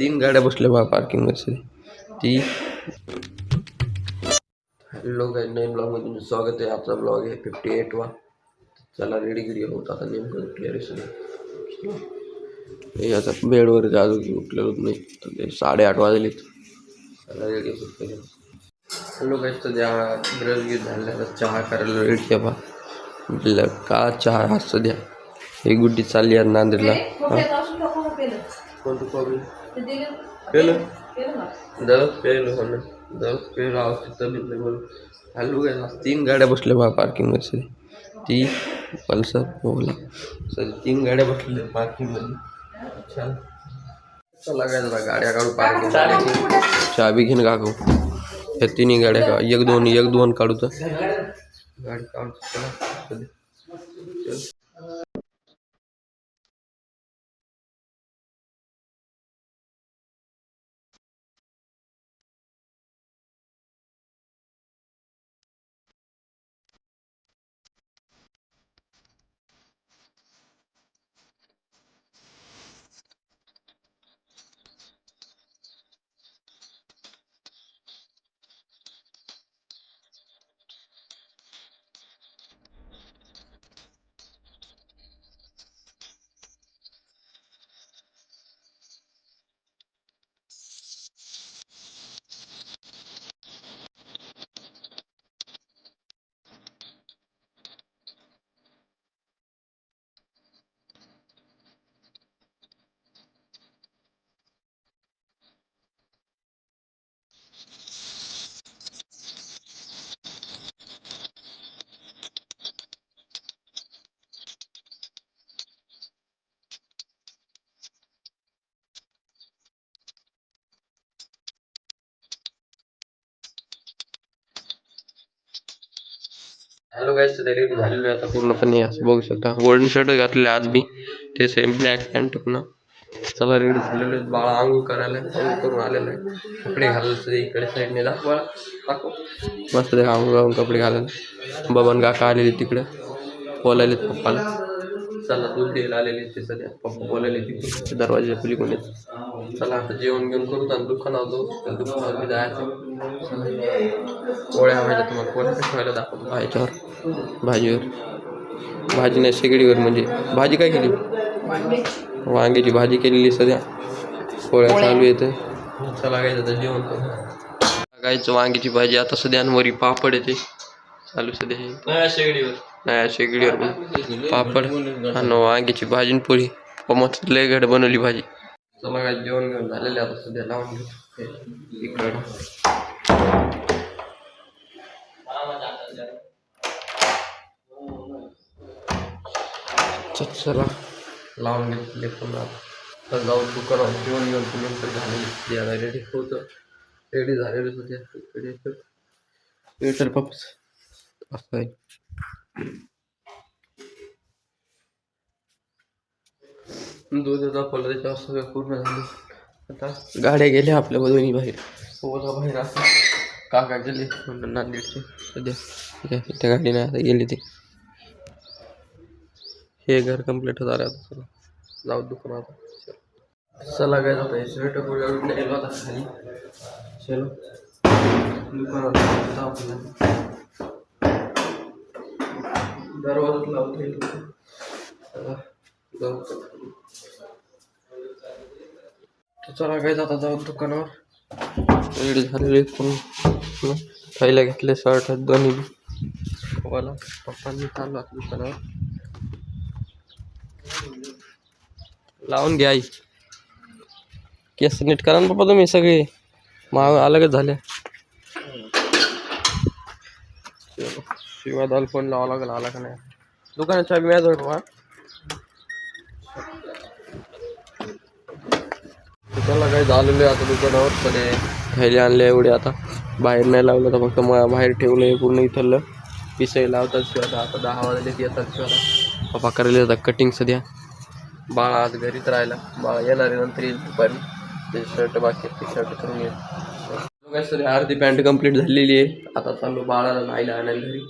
तीन गाड्या बसल्या बा पार्किंग मध्ये ती. हॅलो गाइस, नवीन ब्लॉग मध्ये तुमचं स्वागत आहे. आपला ब्लॉग आहे 58 वा. चला रेडी गिडी होत आता नेमकं क्लिअर हे आता बेडवर अजून उठलेलोच नाही. तर ते 8:30 वाजलेत. चला रेडी होत. हॅलो गाइस, सध्या ब्रश घेत झालं चहा करायला रेडी आहे बा. म्हटलं का चहा हा सध्या एक गुड्डी चालली आहे नांदेडला. कोणतं कॉफी पेलं दरच पेलं हो ना, दरच पेलं आवश्यक तब्येत नाही बोल. हॅलो गाइस, तीन गाड्या बसल्या बा पार्किंग मध्ये ती पल्सर ओला. सर तीन गाड्या बसलेल्या पार्किंग मध्ये. छान. चला काय जरा गाड्या काढू पार्किंग. चाबी घेऊन काढू या तिन्ही गाड्या का एक दोन काढू तर गाडी काढू. चला हॅलो गाइस, रेडी झालेलो आहे आता पूर्णपणे. असं बघू शकता गोल्डन शर्ट घातलेले आज मी, ते सेम ब्लॅक पॅन्ट पुन्हा. चला रेडी झालेलो आहे. बाळा आंघोळ करायला आंघोळ करून आलेलं आहे. कपडे घालायचं इकडे साईडने दाखवा टाकू मस्त आंघोळ घालून कपडे घालायला. बबन काका आलेले तिकडे बोलायले पप्पाला. चला दूध द्यायला आलेले ते सध्या. पप्पा बोलायले तिकडे दरवाजा पलीकडे. चला आता जेवण घेऊन करू आणि दुकानावर जाऊ. दुकानावर जायचं. पोळ्या व्हायला तुम्हाला पोळ्या कशा व्हायला दाखवतो ह्याच्यावर भाजीवर. भाजी नाही शेगडीवर. म्हणजे भाजी काय केली? वांग्याची भाजी केलेली सध्या. पोळ्या चालू येते. चला गायचं आता जेवण करू. गायचं वांग्याची भाजी आता सध्या वरी पापड येते चालू सध्या. हे नाही शेगडीवर पण पापड आणि वांग्याची भाजी पोळी. मस्त लय घड बनवली भाजी. चला काय जेवण घेऊन झालेले आता सध्या लावून घेऊ इकडं. चला लावून घेतले पुन्हा. तर जाऊ दुकानावर जेवण घेऊन नंतर झालेली रेडी होतं. रेडी झालेलं सध्या स्वेटर पप्स असं आहे. दूध दाखवलं त्याच्यावर सगळं पूर्ण झालं. आता गाड्या गेल्या आपल्या दोन्ही बाहेर. ओला बाहेर असं काका गेले म्हणून नांदेडचे सध्या. त्या गाडीने आता गेले ते. हे घर कंप्लीट होत आलं आता. चला जाऊ दुकानात. चला काय जाता हे स्वेटर पुढे गेलो आता खाली. चलो दुकानात आपल्याला दरवाजाच लावता येईल. चला जाऊ. चला काय जाता जाऊ दुकानावर. रेडी झालेले पण खायला घेतले शर्ट आहेत दोन्ही पप्पाला. पप्पांनी चालू आता दुकानावर. लावून घ्या आई. केस नीट करा ना पप्पा तुम्ही सगळे. माग अलगच झाले. शिवा दाल फोन लावा लागेल आला का नाही. दुकानात चाबी मॅच होईल. दुकानला काही झालेलं आहे आता दुकानावर. सगळे खायले आणले एवढे आता. बाहेर नाही लावलं तर फक्त बाहेर ठेवलं आहे पूर्ण. इथलं पिसाई लावतात शिवाय. आता 10 वाजले येतात शिवाय. पप्पा करायला जातात कटिंग सध्या. बाळा आज घरीच राहिला. बाळा येणारे नंतर येईल दुपारी. ते शर्ट बाकी टी शर्ट करून येईल. सध्या अर्धी पॅन्ट कंप्लीट झालेली आहे. आता चालू बाळाला न्हायला आणायला घरी.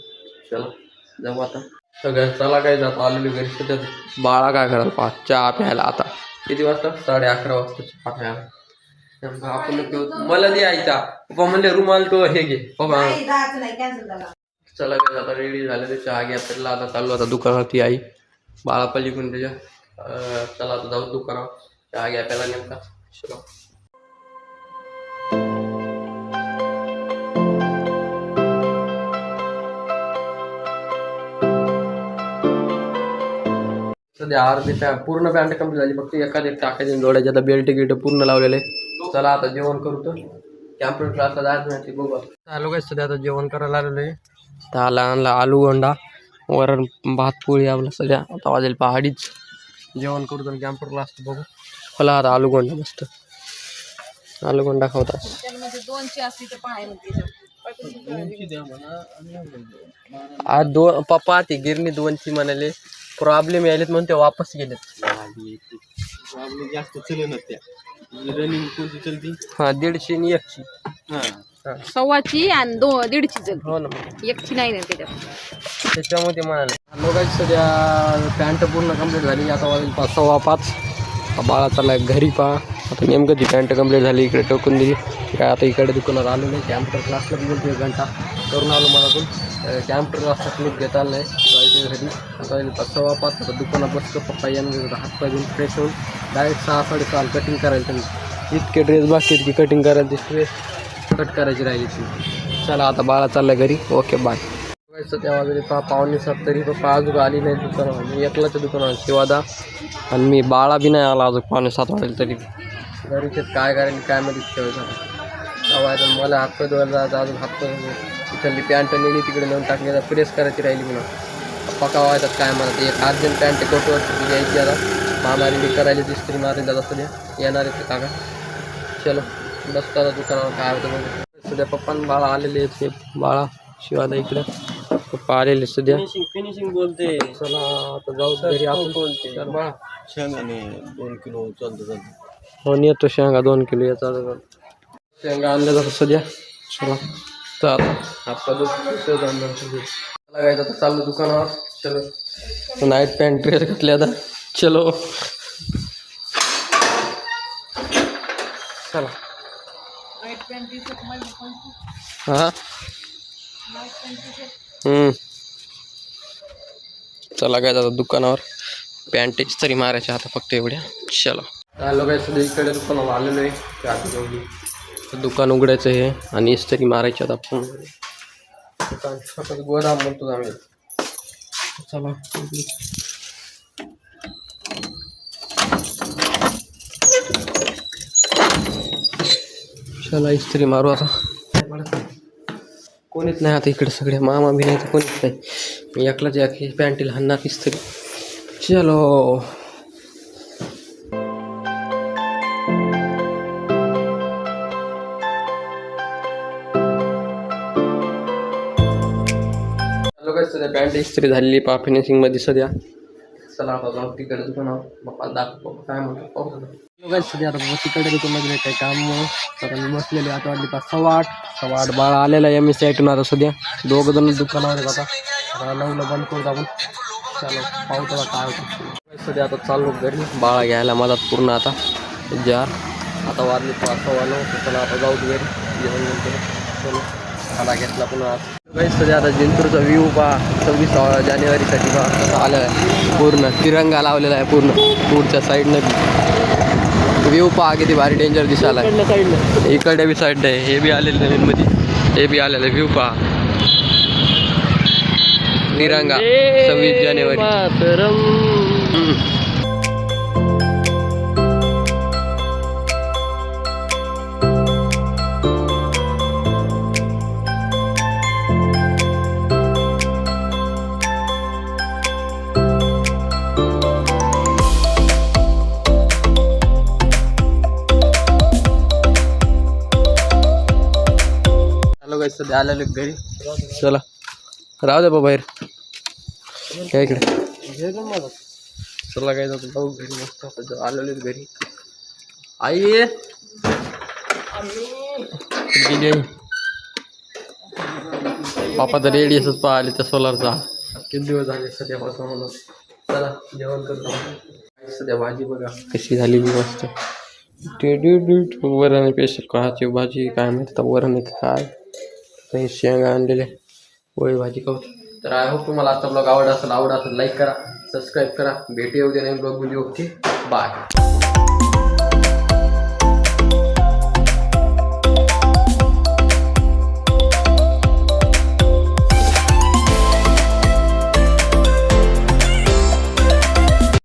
चला जाऊ आता सगळ्या. चला काय जात आलेली घरी सध्या. बाळा काय करायला चहा प्यायला आता. किती वाजता? 11:30 वाजता चहा प्यायला. आपण मला द्यायचा पप्पा म्हणले रुमाल तो हे घे पप्पा. चला काय आता रेडी झाले ते चहा घ्या फिरला आता चाललो आता दुकानात आई बाळा पलीकडून त्याच्या चला आता जाऊ दुकानात चहा घ्या प्याला नेमका. चलो सध्या अर्धी पूर्ण पॅन्ट कंप्लीट झाली फक्त एखादी टाकायची जोडायची आता बेल्ट गिल्ट पूर्ण लावलेले. चला आता जेवण करू तर कॅम्प्युटर क्लासला जायचं नाही बघू. आलो काय सध्या आता जेवण करायला आलेलो आहे. त्याला आणला आलू अंडा वरण भात पोळी आपला सध्या आता वाजेल पहाडीच जेवण करू तर कॅम्प्युटर क्लास बघू. मला आता आलू गोंडा मस्त आलू गोंडा खावता आज दोन पप्पा ती गिरणी 2ची म्हणाले प्रॉब्लेम यायलेत म्हणून ते वापस गेलेत. जास्त चल त्या रनिंग कोणती चलती. हा 150 आणि 1ची 1.25 आणि 1.5ची जण. हो ना 1ची नाही ना त्याच्यात त्याच्यामध्ये म्हणाले लोकांची सध्या पॅन्ट पूर्ण कंप्लीट झाली. आता वाजेल 5:15 बाळा चालला घरी पहा. आता नेमकं ती पॅन्ट कंप्लीट झाली इकडे टोकून दिली काय आता इकडे दुकानात आलो नाही. कॅम्प्युटर क्लासला गेलो 1 घंटा करून आलो मनातून. कॅम्प्युटर क्लासचा क्लिप घेता आला नाही घरी. आता 5:15 आता दुकानात बसतो पप्पा येऊन हातपाय घेऊन फ्रेश होऊन डायरेक्ट 6-6:30 कटिंग करायला त्यांनी इतके ड्रेस बाकी की कटिंग करायला ती ड्रेस कट करायची राहिली ती. चला आता बाळा चालला घरी. Okay bye. सध्या वगैरे 5:45 तरी पप्पा अजून आली नाही दुकानावर. मी एकलाच्या दुकानावर शिवादा आणि मी बाळा बी नाही आला अजून 5:45 वाजेल तरी. घरीचे काय करायला काय मध्ये ठेवायचं मला हातपाय धुवायला जायचं अजून हातपाय तिथली पॅन्ट नेली तिकडे नेऊन टाकली आता प्रेस करायची राहिली म्हणून पक्का व्हायचं काय मला ते एक अर्जंट पॅन्ट कोटवरती घ्यायची आता मामारी मी करायला इस्त्री मारेल दादा सध्या येणार आहे ते काका. चलो बसतो आता दुकानावर काय होतं म्हणजे सध्या पप्पा बाळा आलेले आहेत. बाळा शिवादा इकडे पप्पा आलेले सध्या फिनिशिंग बोलते. चला आता जाऊ घरी आपण बोलते बाळा शेंगाने 2 किलो चालतं. हो येतो शेंगा 2 किलो याचा शेंगा आणल्या जातात सध्या. चला तर आता चला काय आता चाललो दुकानावर. चलो नाईट पॅन्ट ड्रेस घातले आता. चलो चला हां चला काय आता दुकानावर पॅन्ट इस्त्री मारायच्या आता फक्त एवढ्या. चलो आलो काय सध्या इकडे दुकानावर आलेलो आहे. दुकान उघडायचं आहे आणि इस्त्री मारायची आता आपण. दुकान छोटं गोदाम म्हणतो आम्ही. चला चला इस्त्री मारू आता. कोणीच नाही आता इकडे सगळे मामा बी नाही तर कोणीच नाही. मी एकलाच पॅन्टीला हाणणार इस्त्री. चलो सध्या पॅन्ट इस्त्री झालेली पा फिनिशिंग मध्ये सध्या. चला आता जाऊ तिकडे दुकानावर बाप्पा दाखव काय म्हणतो पाहू सध्या आता तिकडे दुकानामध्ये काही काम तर मी बसलेले आता वाजली 8:15 बाळा आलेला MSC आता सध्या 2 जण दुकानावर आता 9ला बंद करू आपण. चलो पाहू त्याला काय होतं सध्या आता चाललो घरी बाळा घ्यायला मला पूर्ण आता जार आता वाजले 5:15. चला आता जाऊ घरी जेवण चलो खाला घेतला पुन्हा. सध्या आता जिंतूरचा व्ह्यू पहा 26 जानेवारीसाठी पहा कसा आलेला आहे. पूर्ण तिरंगा लावलेला आहे पूर्ण पुढच्या साईडनं. व्ह्यू पहा किती भारी डेंजर दिसायला आहे. इकडे बी साईड आहे हे बी आलेलं नवीन मध्ये हे बी आलेलं आहे. व्ह्यू पहा तिरंगा 26 जानेवारी. सध्या आलेलो घरी. चला राहू दे बा बाहेर काय इकडे. चला काय जातो जाऊ घरी मस्त आता आलेलो घरी. आई गेली पापा तर रेडी असच पाहिले त्या सोलारचा किती दिवस झाले सध्यापासून म्हणून. चला जेवण करतो. सध्या भाजी बघा कशी झालेली मस्त वरण स्पेशल कहाची भाजी काय म्हणतात वरण काय काही शेंगा आणलेले पोळी भाजी खाऊ. तर आय होप तुम्हाला आजचा ब्लॉग आवडत असेल लाईक करा सबस्क्राईब करा. भेटू उद्या नवीन ब्लॉग व्हिडिओ. Okay bye.